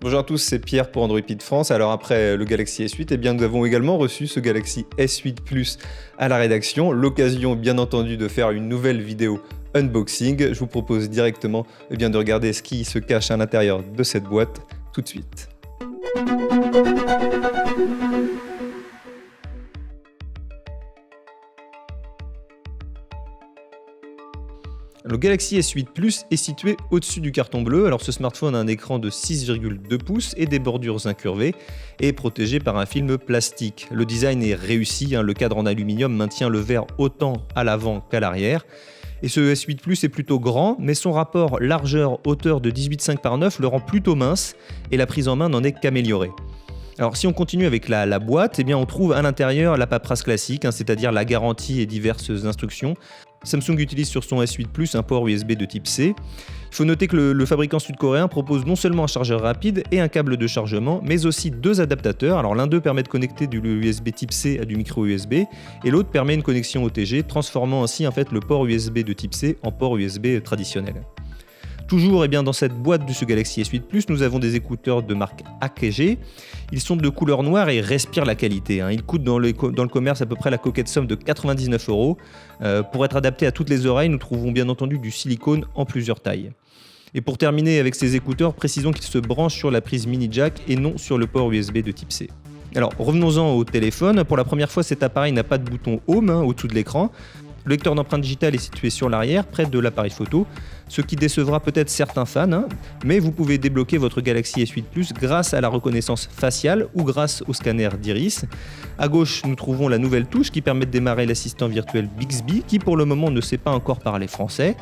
Bonjour à tous, c'est Pierre pour Android Pit France. Alors après le Galaxy S8, eh bien, nous avons également reçu ce Galaxy S8 Plus à la rédaction. L'occasion bien entendu de faire une nouvelle vidéo unboxing. Je vous propose directement de regarder ce qui se cache à l'intérieur de cette boîte tout de suite. Le Galaxy S8 Plus est situé au-dessus du carton bleu. Alors ce smartphone a un écran de 6,2 pouces et des bordures incurvées et est protégé par un film plastique. Le design est réussi, le cadre en aluminium maintient le verre autant à l'avant qu'à l'arrière. Et ce S8 Plus est plutôt grand, mais son rapport largeur-hauteur de 18,5 par 9 le rend plutôt mince et la prise en main n'en est qu'améliorée. Alors si on continue avec la boîte, on trouve à l'intérieur la paperasse classique, c'est-à-dire la garantie et diverses instructions. Samsung utilise sur son S8 Plus un port USB de type C. Il faut noter que le fabricant sud-coréen propose non seulement un chargeur rapide et un câble de chargement, mais aussi deux adaptateurs. Alors l'un d'eux permet de connecter du USB type C à du micro USB et l'autre permet une connexion OTG, transformant ainsi le port USB de type C en port USB traditionnel. Toujours dans cette boîte de ce Galaxy S8 Plus, nous avons des écouteurs de marque AKG. Ils sont de couleur noire et respirent la qualité. Ils coûtent dans le commerce à peu près la coquette somme de 99 €. Pour être adaptés à toutes les oreilles, nous trouvons bien entendu du silicone en plusieurs tailles. Et pour terminer avec ces écouteurs, précisons qu'ils se branchent sur la prise mini jack et non sur le port USB de type C. Alors revenons-en au téléphone. Pour la première fois, cet appareil n'a pas de bouton Home au-dessous de l'écran. Le lecteur d'empreinte digitale est situé sur l'arrière, près de l'appareil photo, ce qui décevra peut-être certains fans, mais vous pouvez débloquer votre Galaxy S8 Plus grâce à la reconnaissance faciale ou grâce au scanner d'iris. À gauche, nous trouvons la nouvelle touche qui permet de démarrer l'assistant virtuel Bixby, qui pour le moment ne sait pas encore parler français.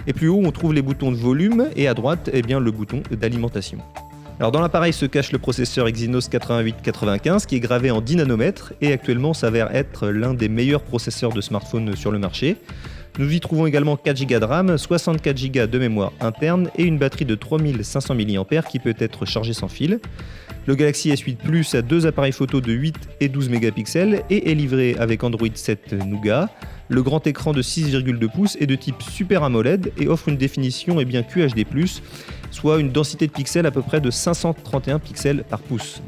Et plus haut, on trouve les boutons de volume et à droite, le bouton d'alimentation. Alors dans l'appareil se cache le processeur Exynos 8895 qui est gravé en 10 nanomètres et actuellement s'avère être l'un des meilleurs processeurs de smartphone sur le marché. Nous y trouvons également 4 Go de RAM, 64 Go de mémoire interne et une batterie de 3500 mAh qui peut être chargée sans fil. Le Galaxy S8 Plus a deux appareils photo de 8 et 12 mégapixels et est livré avec Android 7 Nougat. Le grand écran de 6,2 pouces est de type Super AMOLED et offre une définition QHD+, soit une densité de pixels à peu près de 531 pixels par pouce.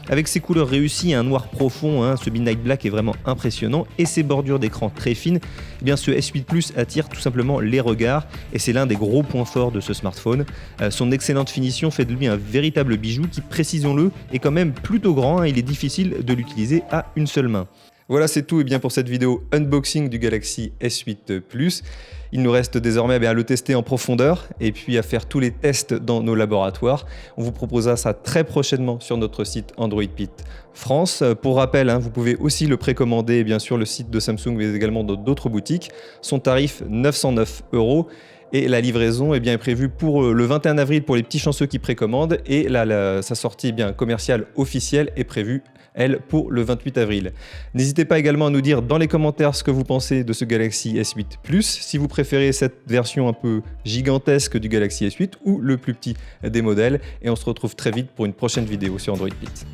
Avec ses couleurs réussies et un noir profond, ce Midnight Black est vraiment impressionnant et ses bordures d'écran très fines, ce S8 Plus attire tout simplement les regards et c'est l'un des gros points forts de ce smartphone. Son excellente finition fait de lui un véritable bijou qui, précisons-le, est quand même plutôt grand, il est difficile de l'utiliser à une seule main. Voilà, c'est tout pour cette vidéo unboxing du Galaxy S8 Plus. Il nous reste désormais à le tester en profondeur et puis à faire tous les tests dans nos laboratoires. On vous proposera ça très prochainement sur notre site Android Pit France. Pour rappel, vous pouvez aussi le précommander sur le site de Samsung mais également dans d'autres boutiques. Son tarif 909 €. Et la livraison est prévue pour le 21 avril pour les petits chanceux qui précommandent et sa sortie commerciale officielle est prévue, elle, pour le 28 avril. N'hésitez pas également à nous dire dans les commentaires ce que vous pensez de ce Galaxy S8 Plus, si vous préférez cette version un peu gigantesque du Galaxy S8 ou le plus petit des modèles. Et on se retrouve très vite pour une prochaine vidéo sur Android Pit.